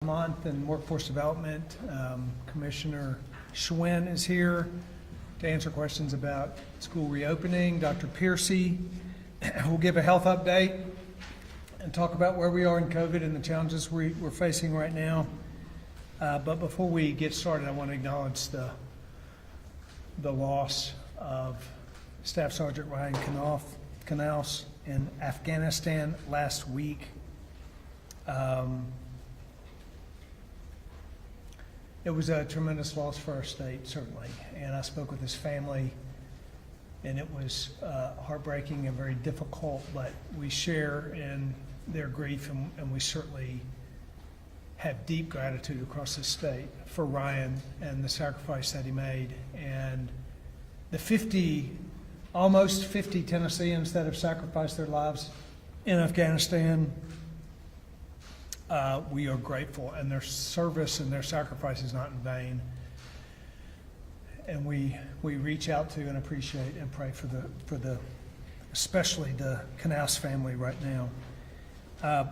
Month and Workforce Development. Commissioner Schwinn is here to answer questions about school reopening. Dr. Piercy will give a health update and talk about where we are in COVID and the challenges we're facing right now. But before we get started, I want to acknowledge the loss of Staff Sergeant Ryan Knaus in Afghanistan last week. It was a tremendous loss for our state, certainly, and I spoke with his family, and it was heartbreaking and very difficult, but we share in their grief, and we certainly have deep gratitude across the state for Ryan and the sacrifice that he made, and the almost 50 Tennesseans that have sacrificed their lives in Afghanistan. We are grateful, and their service and their sacrifice is not in vain. And we reach out to and appreciate and pray for the especially the Knaus family right now.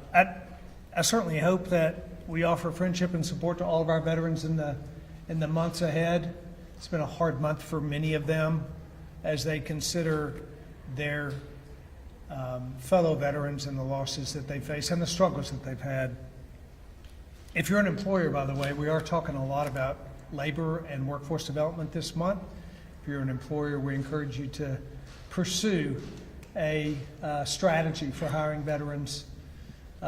I certainly hope that we offer friendship and support to all of our veterans in the months ahead. It's been a hard month for many of them as they consider their fellow veterans and the losses that they face and the struggles that they've had. If you're an employer, by the way, we are talking a lot about labor and workforce development this month. If you're an employer, we encourage you to pursue a strategy for hiring veterans.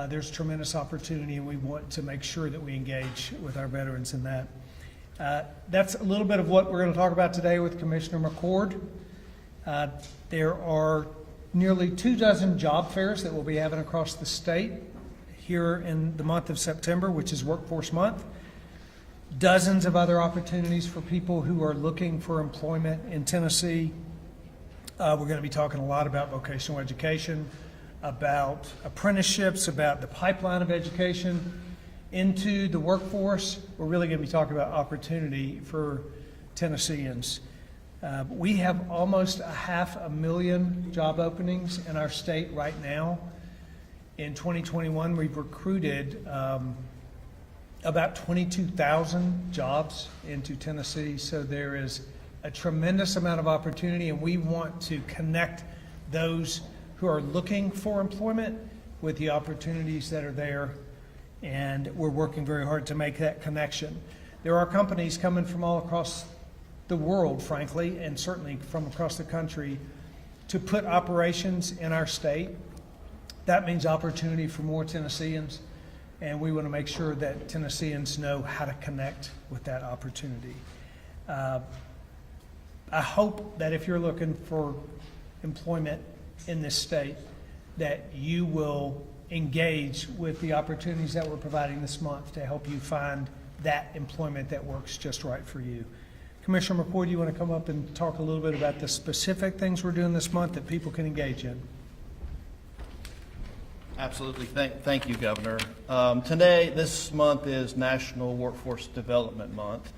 There's tremendous opportunity, and we want to make sure that we engage with our veterans in that. That's a little bit of what we're going to talk about today with Commissioner McCord. There are nearly 24 job fairs that we'll be having across the state here in the month of September, which is Workforce Month. Dozens of other opportunities for people who are looking for employment in Tennessee. We're going to be talking a lot about vocational education, about apprenticeships, about the pipeline of education into the workforce. We're really going to be talking about opportunity for Tennesseans. We have almost 500,000 job openings in our state right now. In 2021, we've recruited about 22,000 jobs into Tennessee, so there is a tremendous amount of opportunity, and we want to connect those who are looking for employment with the opportunities that are there, and we're working very hard to make that connection. There are companies coming from all across the world, frankly, and certainly from across the country to put operations in our state. That means opportunity for more Tennesseans, and we want to make sure that Tennesseans know how to connect with that opportunity. I hope that if you're looking for employment in this state, that you will engage with the opportunities that we're providing this month to help you find that employment that works just right for you. Commissioner McCord, do you want to come up and talk a little bit about the specific things we're doing this month that people can engage in? Absolutely. Thank you, Governor. This month is National Workforce Development Month,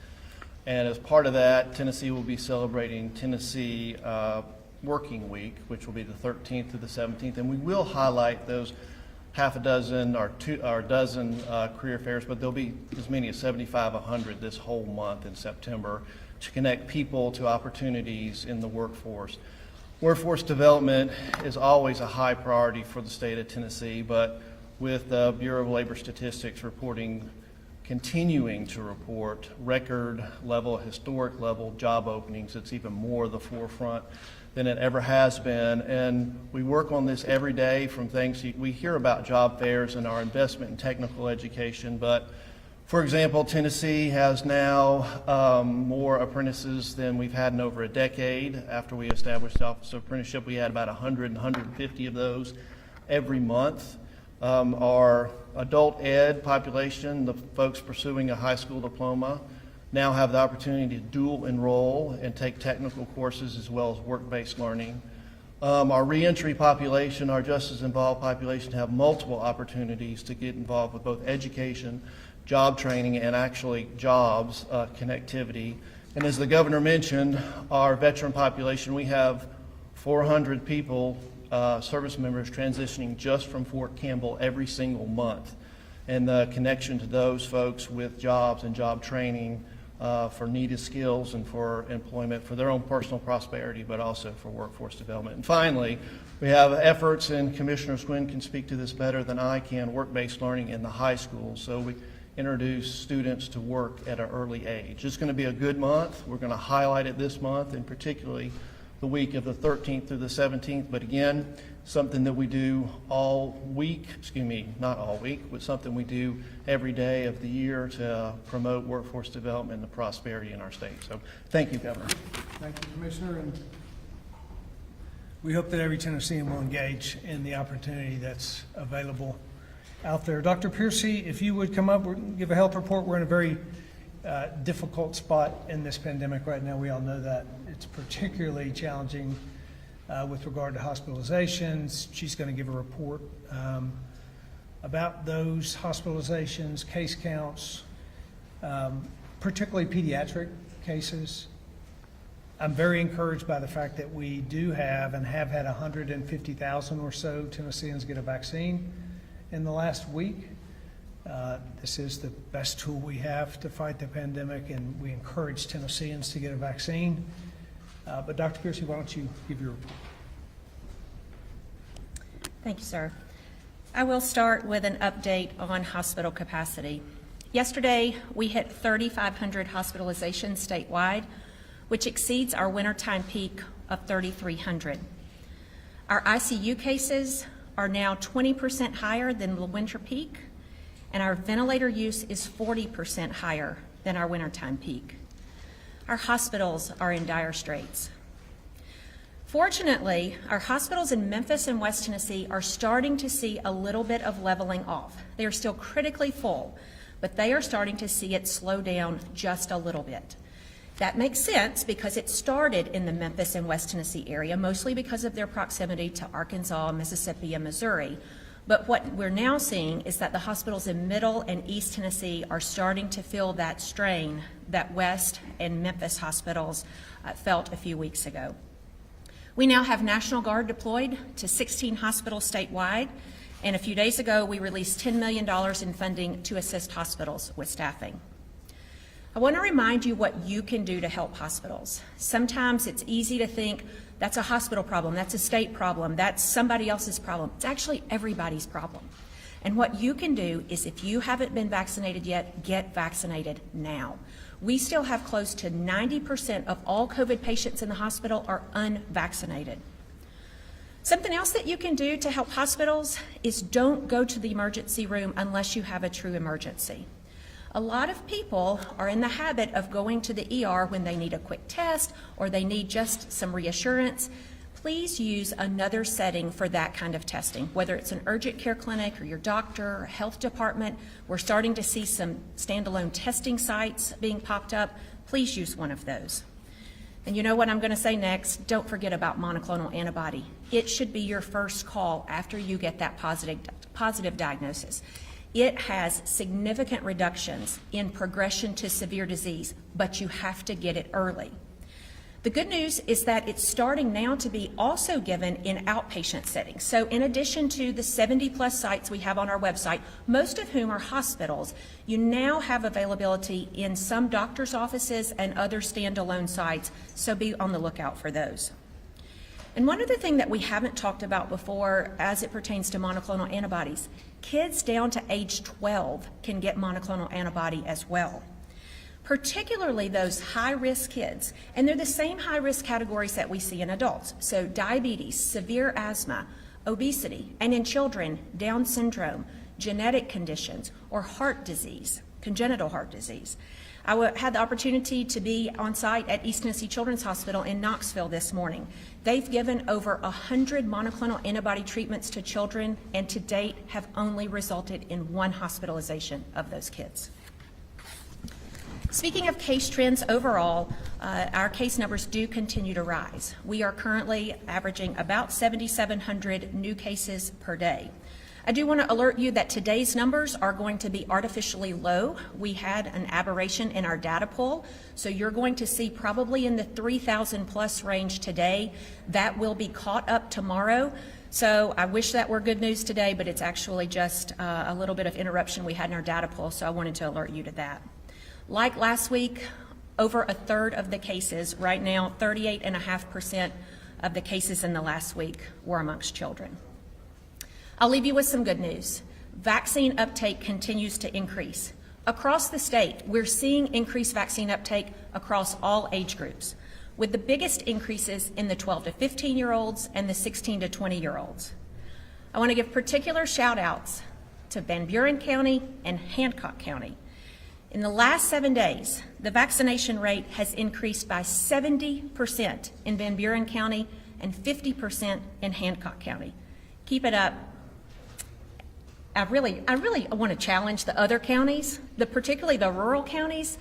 and as part of that, Tennessee will be celebrating Tennessee Working Week, which will be the 13th to the 17th, and we will highlight those half a dozen or dozen career fairs, but there'll be as many as 75, 100 this whole month in September to connect people to opportunities in the workforce. Workforce development is always a high priority for the state of Tennessee, but with the Bureau of Labor Statistics continuing to report record level, historic level job openings, it's even more the forefront than it ever has been. And we work on this every day from things we hear about job fairs and our investment in technical education, but for example, Tennessee has now more apprentices than we've had in over a decade. After we established the Office of Apprenticeship, we had about 100 and 150 of those every month. Our adult ed population, the folks pursuing a high school diploma, now have the opportunity to dual enroll and take technical courses as well as work-based learning. Our reentry population, our justice involved population, have multiple opportunities to get involved with both education, job training, and actually jobs connectivity. And as the governor mentioned, our veteran population, we have 400 people, service members transitioning just from Fort Campbell every single month. and the connection to those folks with jobs and job training for needed skills and for employment, for their own personal prosperity, but also for workforce development. And finally, we have efforts, and Commissioner Swin can speak to this better than I can, work-based learning in the high school. So we introduce students to work at an early age. It's going to be a good month. We're going to highlight it this month, and particularly the week of the 13th through the 17th. But again, something that we do all week, not all week, but something we do every day of the year to promote workforce development and the prosperity in our state. So thank you, Governor. Thank you, Commissioner. And we hope that every Tennessean will engage in the opportunity that's available out there. Dr. Piercy, if you would come up, give a health report. We're in a very difficult spot in this pandemic right now. We all know that. It's particularly challenging with regard to hospitalizations. She's going to give a report about those hospitalizations, case counts, particularly pediatric cases. I'm very encouraged by the fact that we do have and have had 150,000 or so Tennesseans get a vaccine in the last week. This is the best tool we have to fight the pandemic, and we encourage Tennesseans to get a vaccine. But Dr. Piercy, why don't you give your report? Thank you, sir. I will start with an update on hospital capacity. Yesterday, we hit 3,500 hospitalizations statewide, which exceeds our wintertime peak of 3,300. Our ICU cases are now 20% higher than the winter peak, and our ventilator use is 40% higher than our wintertime peak. Our hospitals are in dire straits. Fortunately, our hospitals in Memphis and West Tennessee are starting to see a little bit of leveling off. They are still critically full, but they are starting to see it slow down just a little bit. That makes sense because it started in the Memphis and West Tennessee area, mostly because of their proximity to Arkansas, Mississippi, and Missouri. But what we're now seeing is that the hospitals in Middle and East Tennessee are starting to feel that strain that West and Memphis hospitals felt a few weeks ago. We now have National Guard deployed to 16 hospitals statewide, and a few days ago we released $10 million in funding to assist hospitals with staffing. I want to remind you what you can do to help hospitals. Sometimes it's easy to think that's a hospital problem, that's a state problem, that's somebody else's problem. It's actually everybody's problem. And what you can do is, if you haven't been vaccinated yet, get vaccinated now. We still have close to 90% of all COVID patients in the hospital are unvaccinated. Something else that you can do to help hospitals is don't go to the emergency room unless you have a true emergency. A lot of people are in the habit of going to the ER when they need a quick test or they need just some reassurance. Please use another setting for that kind of testing, whether it's an urgent care clinic or your doctor or health department. We're starting to see some standalone testing sites being popped up. Please use one of those. And you know what I'm going to say next? Don't forget about monoclonal antibody. It should be your first call after you get that positive diagnosis. It has significant reductions in progression to severe disease, but you have to get it early. The good news is that it's starting now to be also given in outpatient settings. So in addition to the 70+ sites we have on our website, most of whom are hospitals, you now have availability in some doctors' offices and other standalone sites, so be on the lookout for those. And one other thing that we haven't talked about before as it pertains to monoclonal antibodies, kids down to age 12 can get monoclonal antibody as well, particularly those high-risk kids. And they're the same high-risk categories that we see in adults. So diabetes, severe asthma, obesity, and in children, Down syndrome, genetic conditions, or heart disease, congenital heart disease. I had the opportunity to be on site at East Tennessee Children's Hospital in Knoxville this morning. They've given over 100 monoclonal antibody treatments to children, and to date have only resulted in one hospitalization of those kids. Speaking of case trends overall, our case numbers do continue to rise. We are currently averaging about 7,700 new cases per day. I do want to alert you that today's numbers are going to be artificially low. We had an aberration in our data pool, so you're going to see probably in the 3,000 plus range today. That will be caught up tomorrow. So I wish that were good news today, but it's actually just a little bit of interruption we had in our data pool, so I wanted to alert you to that. Like last week, over a third of the cases, right now 38.5% of the cases in the last week were amongst children. I'll leave you with some good news. Vaccine uptake continues to increase. Across the state, we're seeing increased vaccine uptake across all age groups, with the biggest increases in the 12 to 15-year-olds and the 16 to 20-year-olds. I want to give particular shout-outs to Van Buren County and Hancock County. In the last 7 days, the vaccination rate has increased by 70% in Van Buren County and 50% in Hancock County. Keep it up. I really want to challenge the other counties, particularly the rural counties.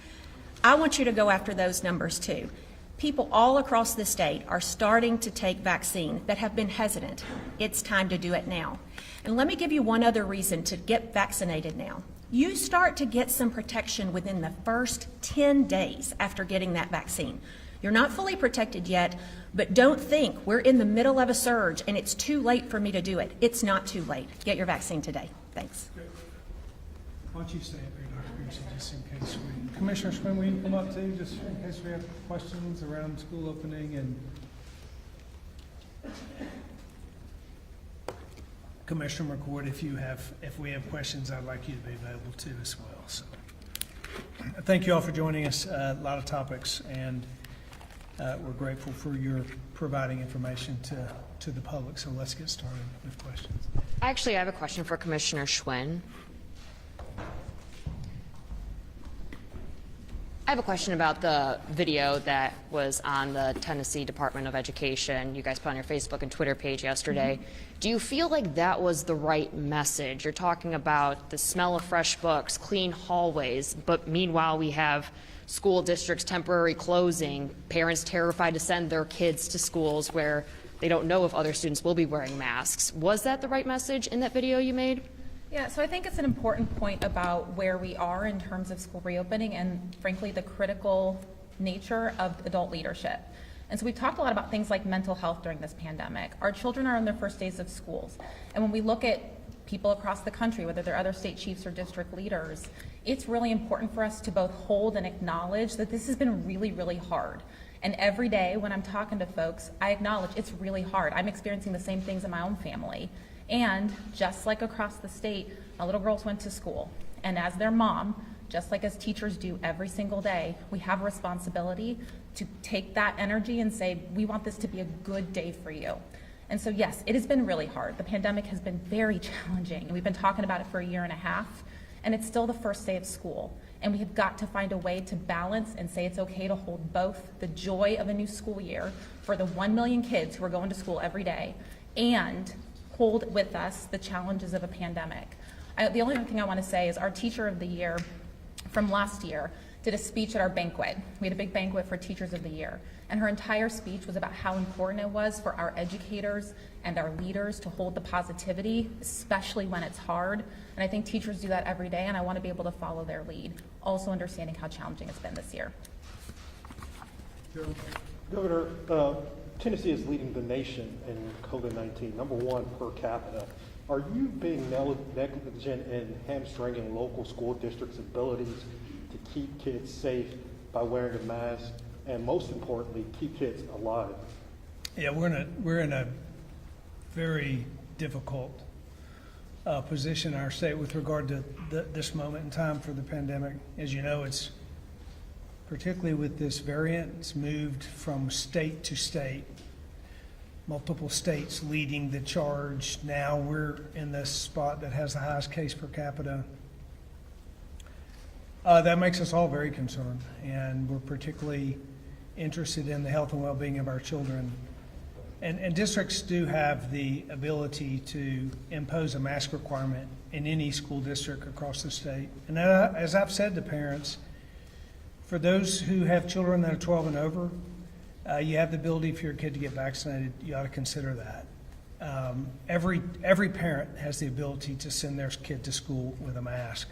I want you to go after those numbers too. People all across the state are starting to take vaccine that have been hesitant. It's time to do it now. And let me give you one other reason to get vaccinated now. You start to get some protection within the first 10 days after getting that vaccine. You're not fully protected yet, but don't think we're in the middle of a surge and it's too late for me to do it. It's not too late. Get your vaccine today. Thanks. Why don't you stay up here, Dr. Piercy, just in case we, Commissioner Swin, will you come up too, just in case we have questions around school opening? And Commissioner McCord, if we have questions, I'd like you to be available too as well. So thank you all for joining us. A lot of topics, and we're grateful for your providing information to the public. So let's get started with questions. Actually, I have a question for Commissioner Schwinn. I have a question about the video that was on the Tennessee Department of Education you guys put on your Facebook and Twitter page yesterday. Do you feel like that was the right message? You're talking about the smell of fresh books, clean hallways, but meanwhile we have school districts temporarily closing, parents terrified to send their kids to schools where they don't know if other students will be wearing masks. Was that the right message in that video you made? Yeah, so I think it's an important point about where we are in terms of school reopening and frankly the critical nature of adult leadership. And so we've talked a lot about things like mental health during this pandemic. Our children are on their first days of schools. And when we look at people across the country, whether they're other state chiefs or district leaders, it's really important for us to both hold and acknowledge that this has been really, really hard. And every day when I'm talking to folks, I acknowledge it's really hard. I'm experiencing the same things in my own family. And just like across the state, my little girls went to school. And as their mom, just like as teachers do every single day, we have a responsibility to take that energy and say, we want this to be a good day for you. And so yes, it has been really hard. The pandemic has been very challenging, and we've been talking about it for 1.5 years, and it's still the first day of school. And we have got to find a way to balance and say it's okay to hold both the joy of a new school year for the 1 million kids who are going to school every day and hold with us the challenges of a pandemic. The only other thing I want to say is our Teacher of the Year from last year did a speech at our banquet. We had a big banquet for Teachers of the Year. And her entire speech was about how important it was for our educators and our leaders to hold the positivity, especially when it's hard. And I think teachers do that every day, and I want to be able to follow their lead, also understanding how challenging it's been this year. Governor, Tennessee is leading the nation in COVID-19, #1 per capita. Are you being negligent in hamstringing local school districts' abilities to keep kids safe by wearing a mask, and most importantly, keep kids alive? Yeah, we're in a very difficult position in our state with regard to this moment in time for the pandemic. As you know, it's particularly with this variant, it's moved from state to state, multiple states leading the charge. Now we're in the spot that has the highest case per capita. That makes us all very concerned, and we're particularly interested in the health and well-being of our children. And districts do have the ability to impose a mask requirement in any school district across the state. And as I've said to parents, for those who have children that are 12 and over, you have the ability for your kid to get vaccinated. You ought to consider that. Every parent has the ability to send their kid to school with a mask.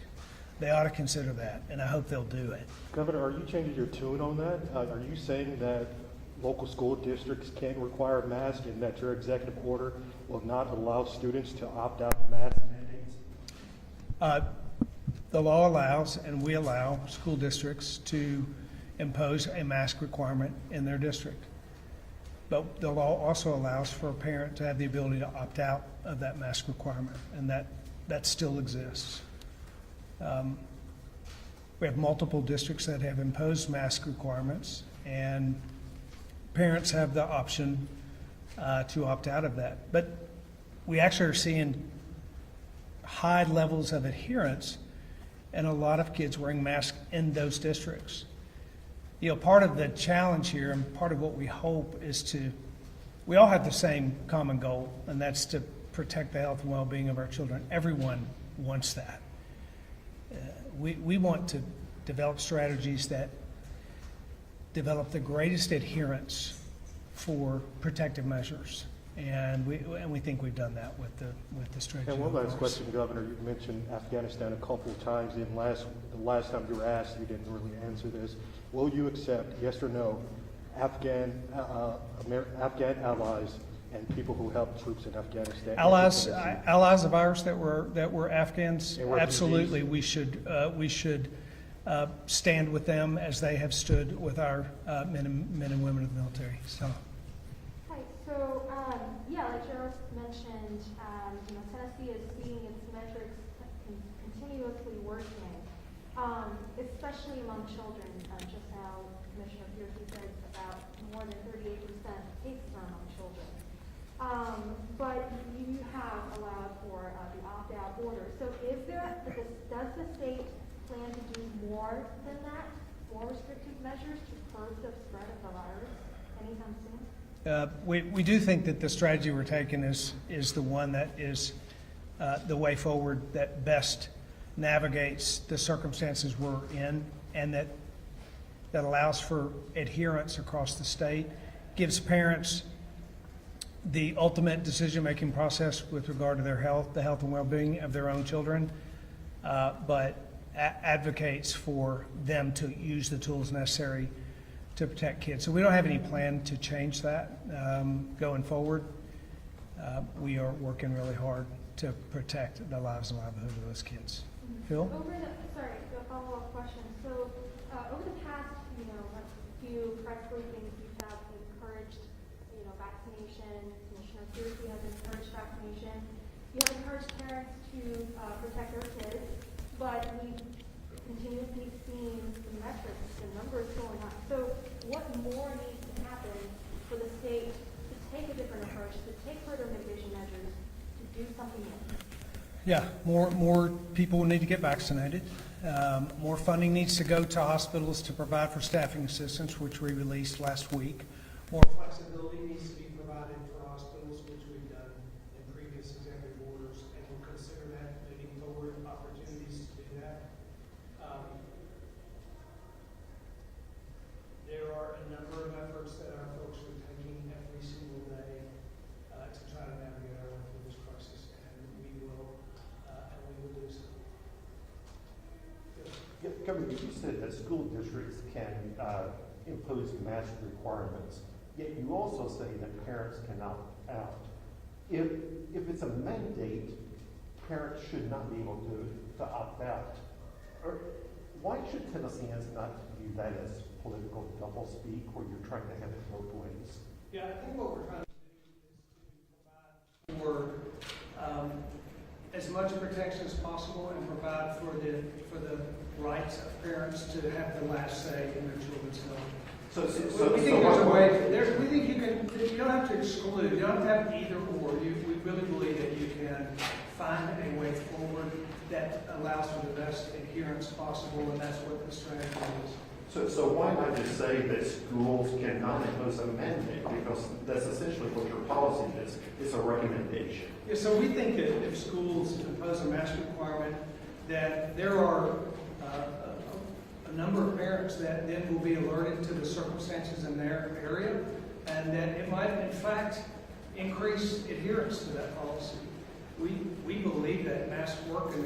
They ought to consider that, and I hope they'll do it. Governor, are you changing your tune on that? Are you saying that local school districts can require masks and that your executive order will not allow students to opt out of mask mandates? The law allows, and we allow, school districts to impose a mask requirement in their district. But the law also allows for a parent to have the ability to opt out of that mask requirement, and that still exists. We have multiple districts that have imposed mask requirements, and parents have the option to opt out of that. But we actually are seeing high levels of adherence and a lot of kids wearing masks in those districts. You know, part of the challenge here and part of what we hope is we all have the same common goal, and that's to protect the health and well-being of our children. Everyone wants that. We want to develop strategies that develop the greatest adherence for protective measures. And we think we've done that with the strategy. And one last question, Governor. You mentioned Afghanistan a couple of times. And the last time you were asked, you didn't really answer this. Will you accept, yes or no, Afghan allies and people who help troops in Afghanistan? Allies of ours that were Afghans. And refugees? Absolutely, we should stand with them as they have stood with our men and women of the military. So. Hi. So, like Gerald mentioned, Tennessee is seeing its metrics continuously worsening, especially among children. Just now, Commissioner Pierce said about more than 38% cases are among children. But you have allowed for the opt-out order. So, does the state plan to do more than that, more restrictive measures to curb the spread of the virus anytime soon? We do think that the strategy we're taking is the one that is the way forward, that best navigates the circumstances we're in, and that allows for adherence across the state, gives parents the ultimate decision-making process with regard to their health, the health and well-being of their own children, but advocates for them to use the tools necessary to protect kids. So we don't have any plan to change that going forward. We are working really hard to protect the lives and livelihood of those kids. Phil? A follow-up question. So over the past, few press briefings, you have encouraged, vaccination. Commissioner Pierce has encouraged vaccination. You have encouraged parents to protect their kids, but we continuously seen the metrics, the numbers going up. So what more needs to happen for the state to take a different approach, to take further mitigation measures, to do something else? Yeah, more people need to get vaccinated. More funding needs to go to hospitals to provide for staffing assistance, which we released last week. More flexibility needs to be provided for hospitals, which we've done in previous executive orders, and we'll consider that moving forward, opportunities to do that. There are a number of efforts that our folks are taking every single day to try to navigate our way through this crisis, and we will do so. Governor, you said that school districts can impose mask requirements, yet you also say that parents can opt out. If it's a mandate, parents should not be able to opt out. Why should Tennesseans not view that as political doublespeak, where you're trying to have it both ways? Yeah, I think what we're trying to do is to provide for as much protection as possible and provide for the rights of parents to have the last say in their children's health. So we think there's a way. We think you don't have to exclude. You don't have to have either or. We really believe that you can find a way forward that allows for the best adherence possible, and that's what the strategy is. So why not just say that schools cannot impose a mandate, because that's essentially what your policy is. It's a recommendation. Yeah, so we think that if schools impose a mask requirement, that there are a number of parents that then will be alerted to the circumstances in their area, and that it might, in fact, increase adherence to that policy. We believe that masks work, and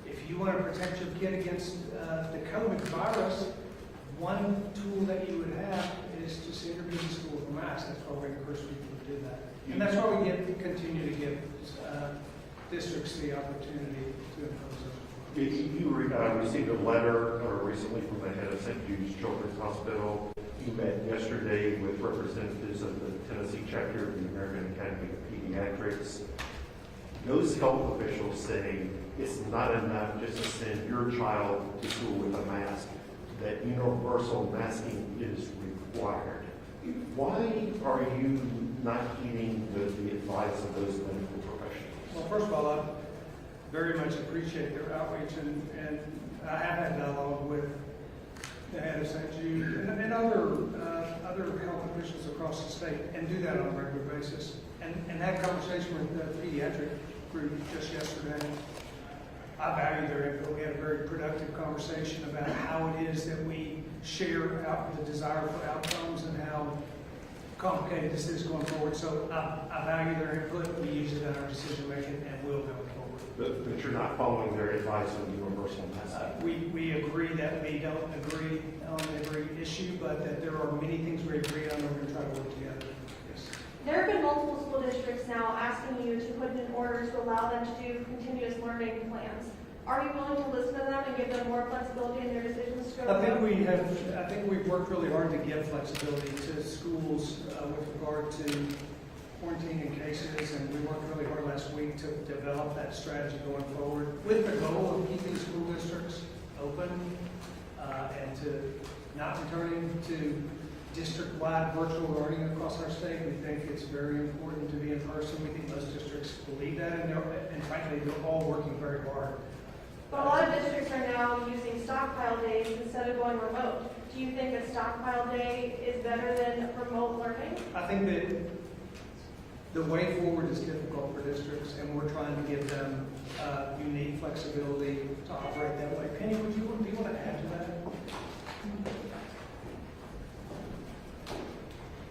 if you want to protect your kid against the COVID virus, one tool that you would have is just introduce the school with a mask. That's why we encourage people to do that. And that's why we continue to give districts the opportunity to impose those. You received a letter recently from the head of St. Jude's Children's Hospital. You met yesterday with representatives of the Tennessee chapter of the American Academy of Pediatrics. Those health officials say it's not enough just to send your child to school with a mask, that universal masking is required. Why are you not heeding the advice of those medical professionals? Well, first of all, I very much appreciate their outreach, and I have had dialogue with the head of St. Jude and other health officials across the state, and do that on a regular basis. And had a conversation with the pediatric group just yesterday. I value their input. We had a very productive conversation about how it is that we share out the desire for outcomes and how complicated this is going forward. So I value their input. We use it in our decision making and will going forward. But you're not following their advice on universal masking. We agree that we don't agree on every issue, but that there are many things we agree on and we're going to try to work together. Yes. There have been multiple school districts now asking you to put in order to allow them to do continuous learning plans. Are you willing to listen to them and give them more flexibility in their decisions to go? I think we've worked really hard to give flexibility to schools with regard to quarantining cases, and we worked really hard last week to develop that strategy going forward with the goal of keeping school districts open and to not returning to district-wide virtual learning across our state. We think it's very important to be in person. We think most districts believe that, and frankly, they're all working very hard. But a lot of districts are now using stockpile days instead of going remote. Do you think a stockpile day is better than remote learning? I think that the way forward is difficult for districts, and we're trying to give them unique flexibility to operate that way. Penny, do you want to add to that?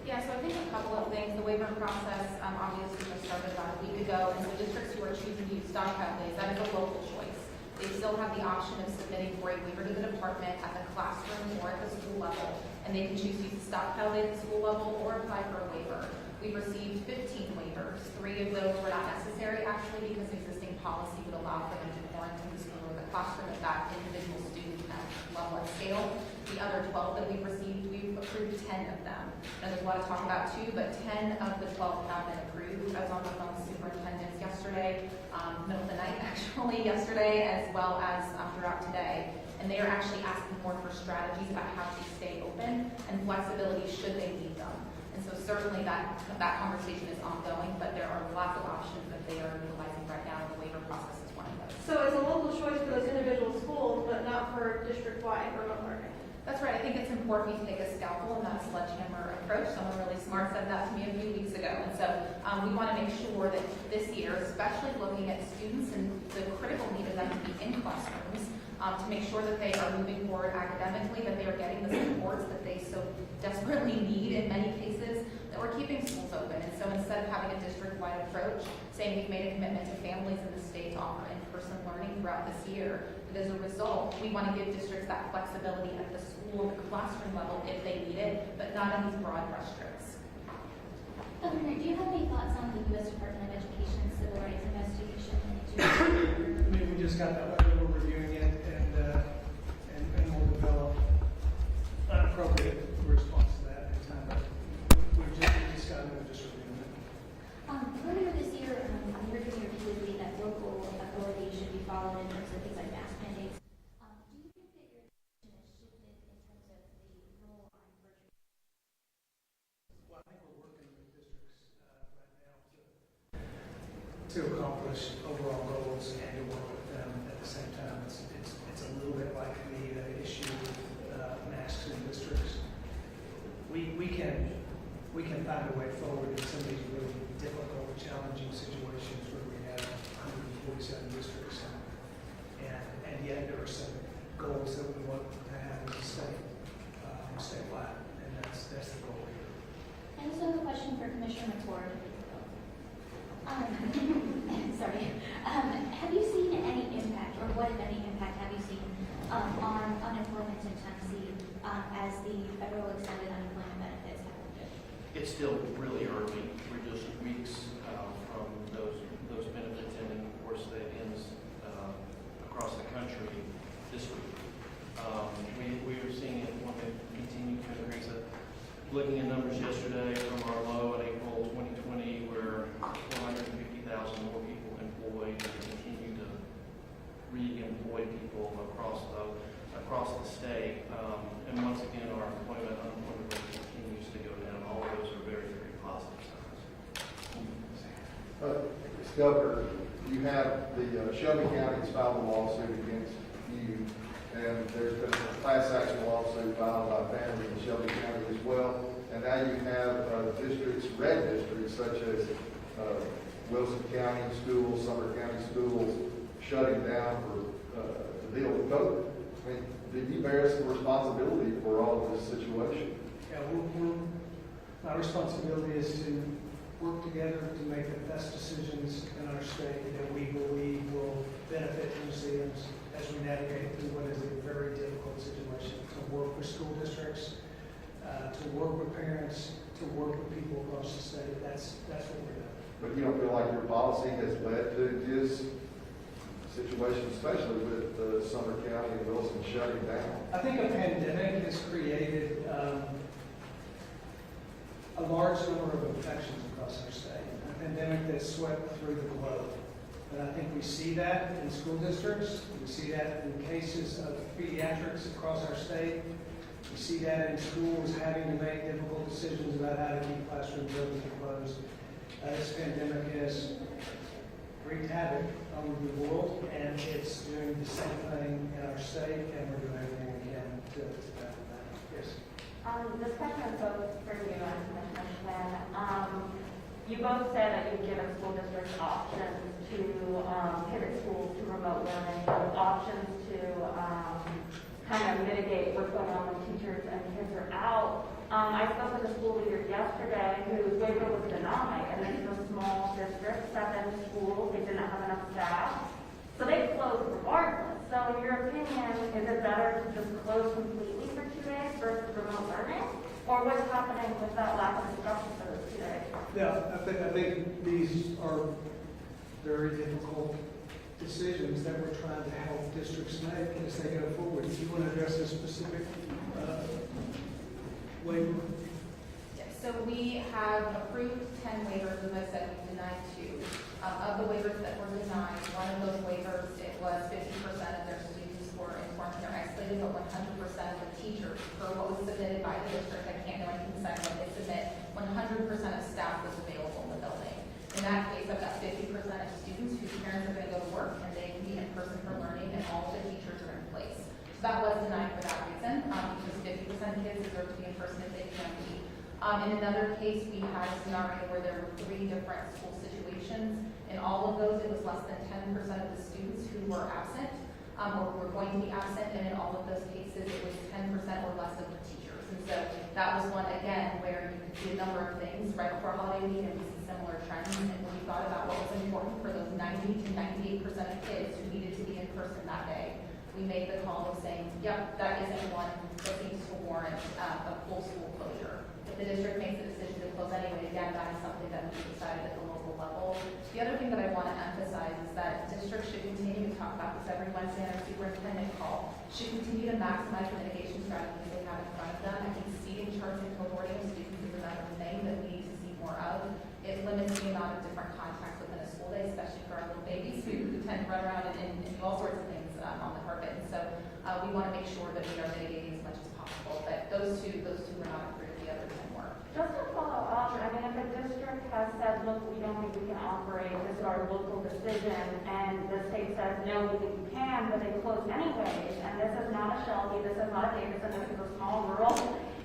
Yeah, so I think a couple of things. The waiver process obviously was started about a week ago, and so districts who are choosing to use stockpile days, that is a local choice. They still have the option of submitting for a waiver to the department at the classroom or at the school level, and they can choose to use a stockpile day at the school level or apply for a waiver. We've received 15 waivers. 3 of those were not necessary, actually, because existing policy would allow for them to quarantine the school or the classroom at that individual student level and scale. The other 12 that we've received, we've approved 10 of them. Now, there's a lot to talk about too, but 10 of the 12 have been approved. I was on the phone with superintendents yesterday, middle of the night actually yesterday, as well as throughout today. And they are actually asking more for strategies about how to stay open and flexibility should they need them. And so certainly that conversation is ongoing, but there are lots of options that they are utilizing right now, and the waiver process is one of those. So it's a local choice for those individual schools, but not for district-wide remote learning. That's right. I think it's important we take a scalpel and not a sledgehammer approach. Someone really smart said that to me a few weeks ago. And so we want to make sure that this year, especially looking at students and the critical need of them to be in classrooms, to make sure that they are moving forward academically, that they are getting the supports that they so desperately need in many cases, that we're keeping schools open. And so instead of having a district-wide approach, saying we've made a commitment to families in the state to offer in-person learning throughout this year, but as a result, we want to give districts that flexibility at the school or the classroom level if they need it, but not in these broad brush strokes. Governor, do you have any thoughts on the U.S. Department of Education civil rights investigation into I mean, we just got that letter, we're reviewing it, and we'll develop an appropriate response to that in time. But we've just got it, we're just reviewing it. Earlier this year, we heard from your committee that local authority should be followed in terms of things like mask mandates. Do you think that your position has shifted in terms of the role on virtual? Well, I think we're working with districts right now to accomplish overall goals and to work with them at the same time. It's a little bit like the issue with masks in districts. We can find a way forward in some of these really difficult, challenging situations where we have 147 districts, and yet there are some goals that we want to have as a state, statewide, and that's the goal here. I also have a question for Commissioner McCord. Sorry. Have you seen any impact, or what, if any, impact have you seen on unemployment in Tennessee as the federal extended unemployment benefits have been? It's still really early. We're just weeks from those benefits ending. Of course, that ends across the country this week. We are seeing it want to continue to increase. Looking at numbers yesterday from our low in April 2020, where 450,000 more people employed, and continue to re-employ people across the state. And once again, our unemployment rate continues to go down. All of those are very, very positive signs. Governor, you have the Shelby County has filed a lawsuit against you, and there's been a class action lawsuit filed by families in Shelby County as well. And now you have districts, red districts, such as Wilson County schools, Sumner County schools, shutting down to deal with COVID. I mean, did you bear some responsibility for all of this situation? Yeah, my responsibility is to work together to make the best decisions in our state that we believe will benefit museums as we navigate through what is a very difficult situation. To work with school districts, to work with parents, to work with people across the state. That's what we're doing. But you don't feel like your policy has led to this situation, especially with Sumner County and Wilson shutting down? I think a pandemic has created a large number of infections across our state. A pandemic that swept through the globe. And I think we see that in school districts. We see that in cases of pediatrics across our state. We see that in schools having to make difficult decisions about how to keep classrooms open and closed. This pandemic has wreaked havoc on the world, and it's doing the same thing in our state, and we're doing everything we can to battle that. Yes. This question is both for you and Commissioner Schmidt. You both said that you've given school districts options to pivot schools to remote learning, options to kind of mitigate what's going on when teachers and kids are out. I spoke with a school leader yesterday whose waiver was denied, and this is a small district, 7 schools, they didn't have enough staff. So they closed regardless. So in your opinion, is it better to just close completely for 2 days versus remote learning? Or what's happening with that lack of instruction for those 2 days? Yeah, I think these are very difficult decisions that we're trying to help districts make as they go forward. Do you want to address a specific waiver? Yes, so we have approved 10 waivers, as I said, we denied 2. Of the waivers that were denied, one of those waivers, it was 50% of their students were in quarantine or isolated, but 100% of the teachers, per what was submitted by the district, I can't know any consent when they submit, 100% of staff was available in the building. In that case, I've got 50% of students whose parents are going to go to work and they can be in person for learning, and all of the teachers are in place. So that was denied for that reason, because 50% of kids deserve to be in person if they can be. In another case, we had a scenario where there were 3 different school situations. In all of those, it was less than 10% of the students who were absent or were going to be absent, and in all of those cases, it was 10% or less of the teachers. And so that was one, again, where you could see a number of things right before holiday week, and we see similar trends. And when we thought about what was important for those 90 to 98% of kids who needed to be in person that day, we made the call of saying, yep, that isn't one that seems to warrant a full school closure. If the district makes the decision to close anyway, again, that is something that we decided at the local level. The other thing that I want to emphasize is that districts should continue to talk about this every Wednesday on our superintendent call, should continue to maximize the mitigation strategies they have in front of them. I think seating charts and cohorting of students is another thing that we need to see more of. It limits the amount of different contacts within a school day, especially for our little babies who tend to run around and do all sorts of things on the carpet. And so we want to make sure that we are mitigating as much as possible. But those two were not approved. The other 10 were. Just to follow up, I mean, if a district has said, look, we don't think we can operate, this is our local decision, and the state says, no, we think we can, but they close anyways, and this is not a Shelby, this is not a Davidson, this is a small rural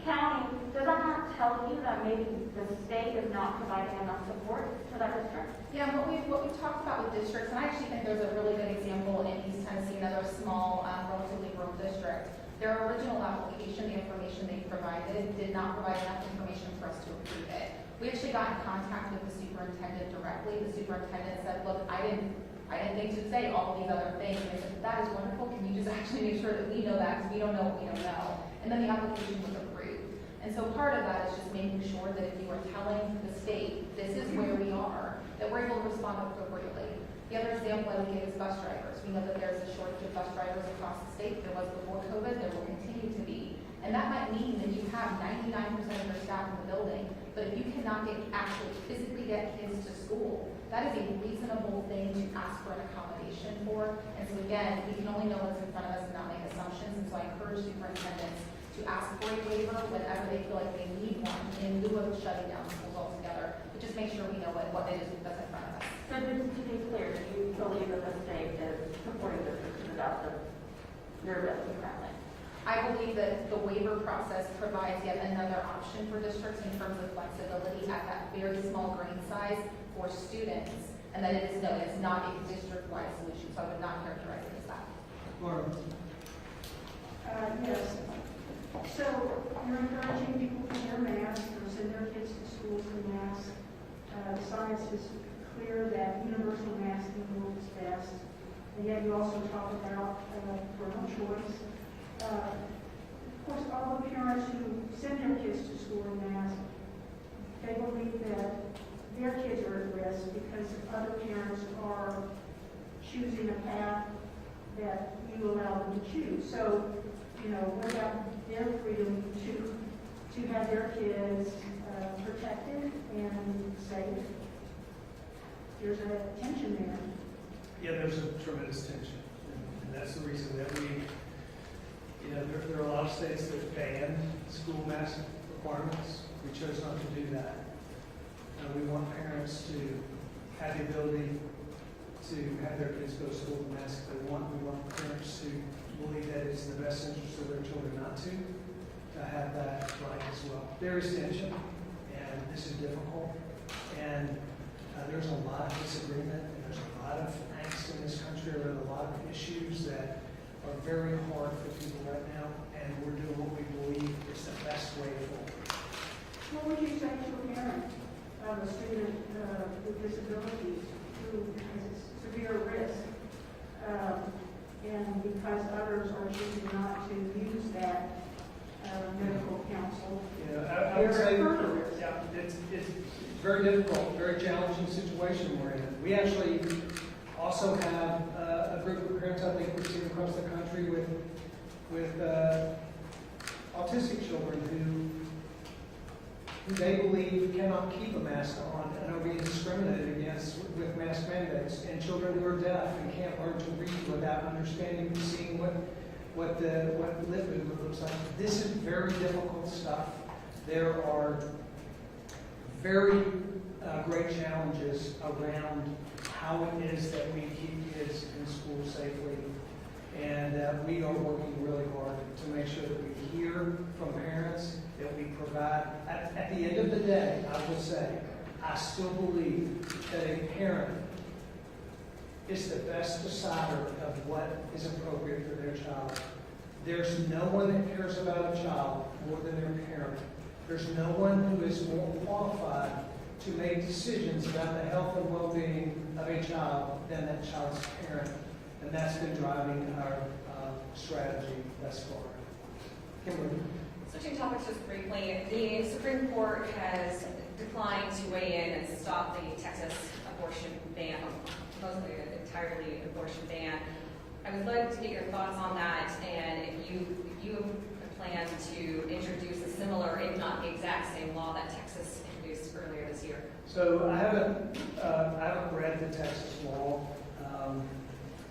county, does that not tell you that maybe the state is not providing enough support to that district? Yeah, what we talked about with districts, and I actually think there's a really good example in East Tennessee, another small, relatively rural district. Their original application, the information they provided, did not provide enough information for us to approve it. We actually got in contact with the superintendent directly. The superintendent said, look, I didn't I didn't think to say all these other things. And I said, that is wonderful. Can you just actually make sure that we know that, because we don't know what we don't know. And then the application was approved. And so part of that is just making sure that if you are telling the state, this is where we are, that we're able to respond appropriately. The other example I would give is bus drivers. We know that there's a shortage of bus drivers across the state. There was before COVID, there will continue to be. And that might mean that you have 99% of your staff in the building, but if you cannot actually physically get kids to school, that is a reasonable thing to ask for an accommodation for. And so again, we can only know what's in front of us and not make assumptions. And so I encourage superintendents to ask for a waiver whenever they feel like they need one in lieu of shutting down schools altogether. But just make sure we know what it is that's in front of us. So to be clear, do you believe that the state is supporting districts to adopt their ability currently? I believe that the waiver process provides yet another option for districts in terms of flexibility at that very small grain size for students, and that it is not a district-wide solution, so I would not characterize it as that. Laura? Yes. So you're encouraging people to wear masks or send their kids to schools in masks. Science is clear that universal masking works best, and yet you also talk about parental choice. Of course, all the parents who send their kids to school in masks, they believe that their kids are at risk because other parents are choosing a path that you allow them to choose. So, what about their freedom to have their kids protected and safe? There's a tension there. Yeah, there's a tremendous tension, and that's the reason that there are a lot of states that ban school mask requirements. We chose not to do that. We want parents to have the ability to have their kids go to school with masks if they want. We want parents to believe that it's in the best interest of their children not to have that right as well. There is tension, and this is difficult, and there's a lot of disagreement, and there's a lot of angst in this country around a lot of issues that are very hard for people right now, and we're doing what we believe is the best way forward. What would you say to a parent of a student with disabilities who has severe risk, and because others are choosing not to use that medical counsel? I would say, it's very difficult, very challenging situation we're in. We actually also have a group of parents I think we've seen across the country with autistic children who they believe cannot keep a mask on and are being discriminated against with mask mandates, and children who are deaf and can't learn to read without understanding and seeing what lip movement looks like. This is very difficult stuff. There are very great challenges around how it is that we keep kids in school safely. And we are working really hard to make sure that we hear from parents, that we provide. At the end of the day, I will say, I still believe that a parent is the best decider of what is appropriate for their child. There's no one that cares about a child more than their parent. There's no one who is more qualified to make decisions about the health and well-being of a child than that child's parent. And that's been driving our strategy thus far. Kimberly? Switching topics just briefly, the Supreme Court has declined to weigh in and stop the Texas abortion ban, supposedly an entirely abortion ban. I would like to get your thoughts on that, and if you have a plan to introduce a similar, if not the exact same law that Texas introduced earlier this year. So I haven't read the Texas law,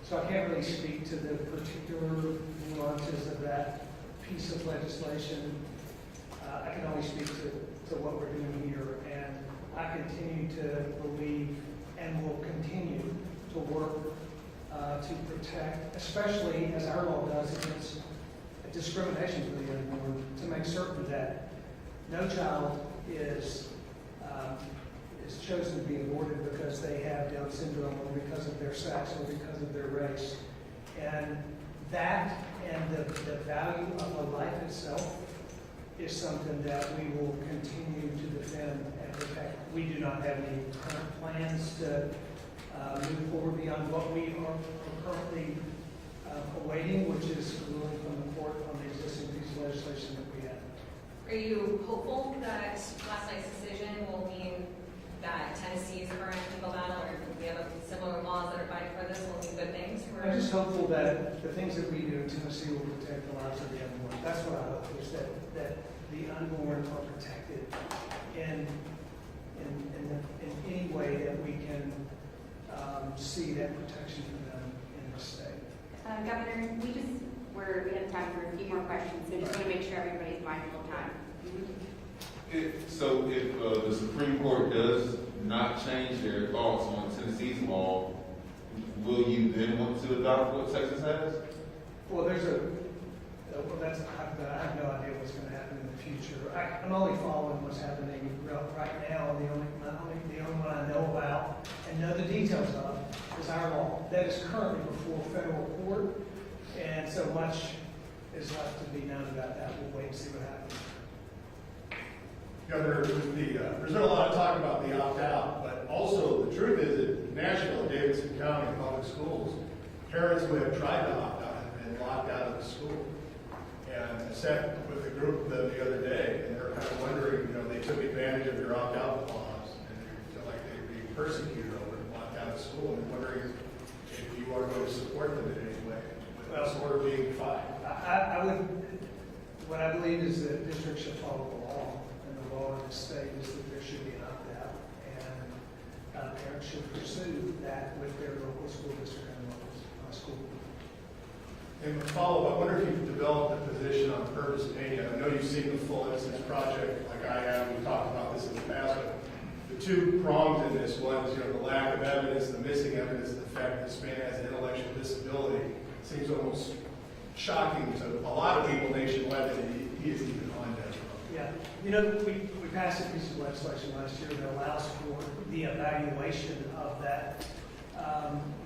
so I can't really speak to the particular nuances of that piece of legislation. I can only speak to what we're doing here, and I continue to believe and will continue to work to protect, especially as our law does, against discrimination for the unborn, to make certain that no child is chosen to be aborted because they have Down syndrome or because of their sex or because of their race. And that and the value of a life itself is something that we will continue to defend and protect. We do not have any current plans to move forward beyond what we are currently awaiting, which is a ruling from the court on the existing piece of legislation that we have. Are you hopeful that last night's decision will mean that Tennessee's current legal battle, or we have similar laws that are fighting for this, will mean good things? I'm just hopeful that the things that we do in Tennessee will protect the lives of the unborn. That's what I hope, is that the unborn are protected in any way that we can see that protection for them in the state. Governor, we have time for a few more questions, so just want to make sure everybody's mindful of time. If the Supreme Court does not change their thoughts on Tennessee's law, will you then want to adopt what Texas has? Well, I have no idea what's going to happen in the future. I'm only following what's happening right now. The only one I know about and know the details of is our law. That is currently before federal court, and so much is left to be known about that. We'll wait and see what happens. Governor, there's been a lot of talk about the opt-out, but also the truth is that Nashville, Davidson County public schools, parents who have tried to opt out have been locked out of the school. And I sat with a group of them the other day, and they're kind of wondering, they took advantage of their opt-out clause, and they feel like they're being persecuted over and locked out of school, and wondering if you are going to support them in any way, with this order being defied. What I believe is that districts should follow the law, and the law in the state is that there should be an opt-out, and parents should pursue that with their local school district and local school. And a follow-up, I wonder if you've developed a position on purpose painting. I know you've seen the full Innocence Project like I have. We've talked about this in the past, but the two prongs in this, one is the lack of evidence, the missing evidence, the fact that this man has an intellectual disability. It seems almost shocking to a lot of people nationwide that he is even on death row. Yeah, we passed a piece of legislation last year that allows for the evaluation of that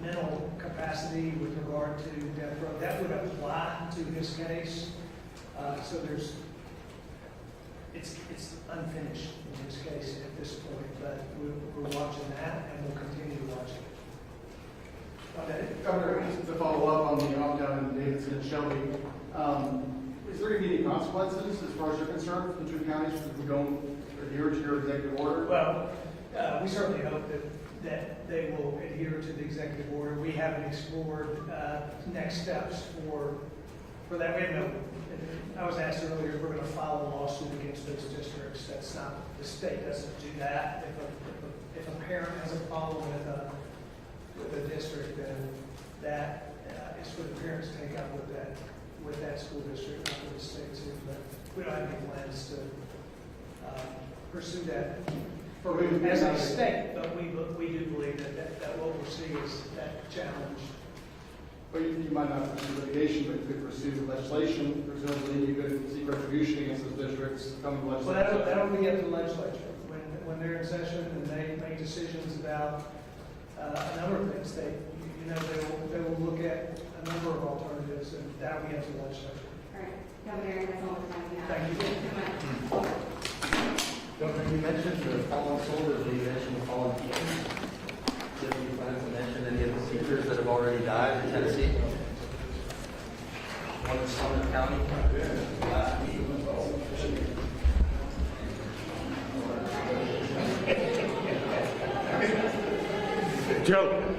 mental capacity with regard to death row. That would apply to his case. So it's unfinished in his case at this point, but we're watching that and we'll continue to watch it. Okay, Governor, just to follow up on the opt-out in Davidson and Shelby, is there going to be any consequences as far as you're concerned for the two counties who don't adhere to your executive order? Well, we certainly hope that they will adhere to the executive order. We haven't explored next steps for that. We have no. I was asked earlier if we're going to file a lawsuit against those districts. That's not, the state doesn't do that. If a parent has a problem with a district, then that is for the parents to take up with that school district, not with the state too. But we don't have any plans to pursue that as a state. But we do believe that what we'll see is that challenge. Well, you might not pursue litigation, but you could pursue legislation. Presumably, you could seek retribution against those districts. Come to legislation. Well, that'll be up to the legislature when they're in session and they make decisions about a number of things. They will look at a number of alternatives, and that'll be up to the legislature. All right, Governor, that's all the time we have. Thank you. Thank you so much. Governor, you mentioned the fallen soldiers, you mentioned the fallen teachers. Do you plan to mention any of the teachers that have already died in Tennessee? One in Sumner County. Joe.